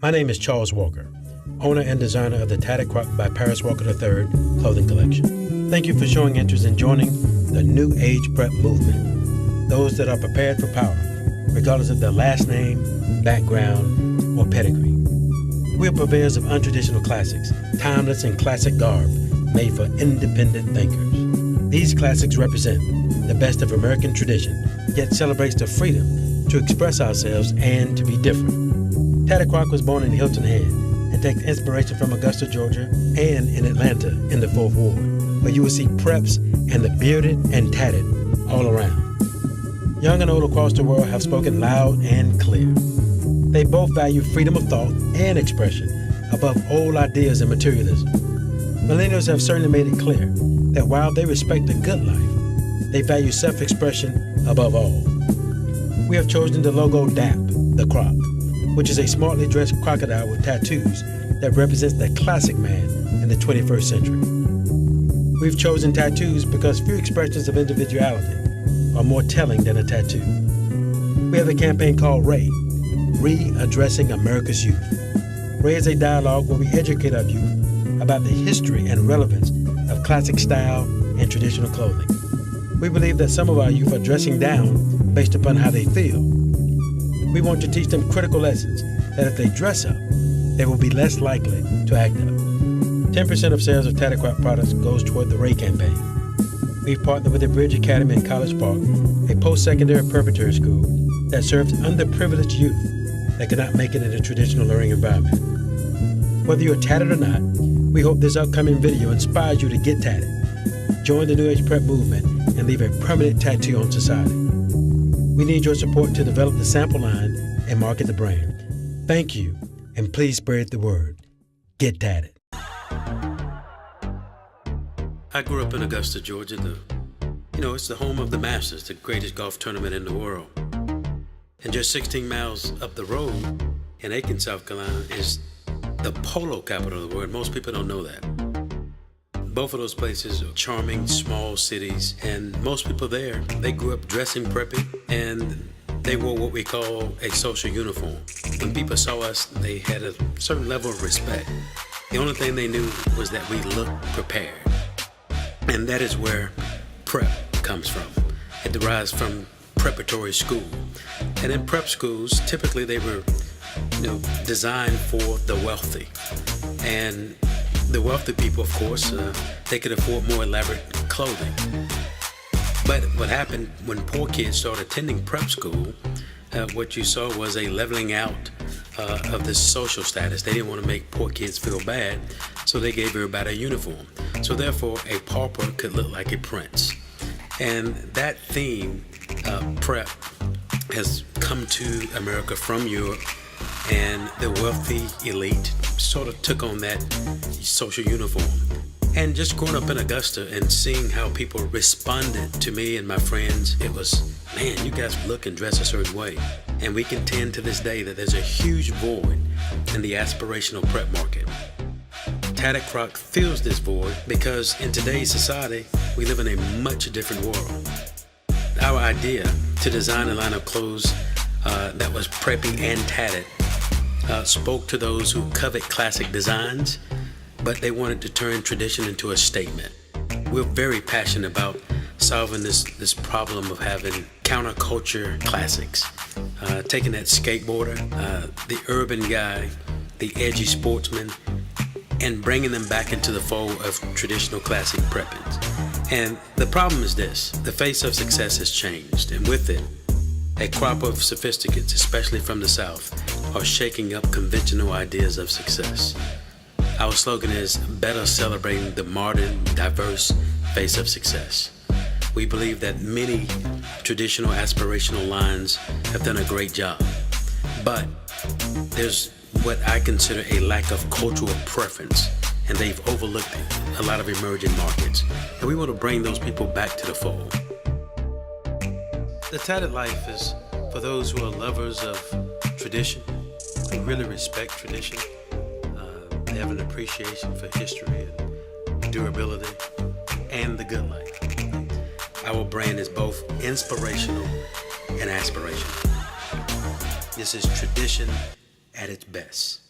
My name is Charles Walker, owner and designer of the Tatted Croc by Paris Walker III clothing collection. Thank you for showing interest in joining the New Age Prep movement, those that are prepared for power, regardless of their last name, background, or pedigree. We are purveyors of untraditional classics, timeless and classic garb made for independent thinkers. These classics represent the best of American tradition, yet celebrates the freedom to express ourselves and to be different. Tatted Croc was born in Hilton Head and takes inspiration from Augusta, Georgia, and in Atlanta in the 4th Ward, where you will see preps and the bearded and tatted all around. Young and old across the world have spoken loud and clear. They both value freedom of thought and expression above old ideas and materialism. Millennials have certainly made it clear that while they respect the good life, they value self-expression above all. We have chosen the logo Dap the Croc, which is a smartly dressed crocodile with tattoos that represents the classic man in the 21st century. We've chosen tattoos because few expressions of individuality are more telling than a tattoo. We have a campaign called RAY, Readdressing America's Youth. RAY is a dialogue where we educate our youth about the history and relevance of classic style and traditional clothing. We believe that some of our youth are dressing down based upon how they feel. We want to teach them critical lessons that if they dress up, they will be less likely to act up. 10% of sales of Tatted Croc products goes toward the RAY campaign. We've partnered with the Bridge Academy in College Park, a post-secondary preparatory school that serves underprivileged youth that cannot make it in a traditional learning environment. Whether you're tatted or not, we hope this upcoming video inspires you to get tatted, join the New Age Prep movement, and leave a permanent tattoo on society. We need your support to develop the sample line and market the brand. Thank you, and please spread the word. Get tatted. I grew up in Augusta, Georgia. It's the home of the Masters, the greatest golf tournament in the world. And just 16 miles up the road in Aiken, South Carolina, is the polo capital of the world. Most people don't know that. Both of those places are charming, small cities, and most people there, they grew up dressing preppy, and they wore what we call a social uniform. When people saw us, they had a certain level of respect. The only thing they knew was that we looked prepared. And that is where prep comes from. It derives from preparatory school. And in prep schools, typically they were designed for the wealthy. And the wealthy people, of course, they could afford more elaborate clothing. But what happened when poor kids started attending prep school, what you saw was a leveling out of the social status. They didn't want to make poor kids feel bad, so they gave everybody a uniform. So therefore, a pauper could look like a prince. And that theme, prep, has come to America from Europe, and the wealthy elite sort of took on that social uniform. And just growing up in Augusta and seeing how people responded to me and my friends, it was, man, you guys look and dress a certain way. And we contend to this day that there's a huge void in the aspirational prep market. Tatted Croc fills this void because in today's society, we live in a much different world. Our idea to design a line of clothes that was preppy and tatted spoke to those who covet classic designs, but they wanted to turn tradition into a statement. We're very passionate about solving this problem of having counterculture classics. Taking that skateboarder, the urban guy, the edgy sportsman, and bringing them back into the fold of traditional classic preppings. And the problem is this: the face of success has changed, and with it, a crop of sophisticates, especially from the South, are shaking up conventional ideas of success. Our slogan is better celebrating the modern, diverse face of success. We believe that many traditional aspirational lines have done a great job, but there's what I consider a lack of cultural preference, and they've overlooked a lot of emerging markets. And we want to bring those people back to the fold. The tatted life is for those who are lovers of tradition, who really respect tradition. They have an appreciation for history and durability and the good life. Our brand is both inspirational and aspirational. This is tradition at its best.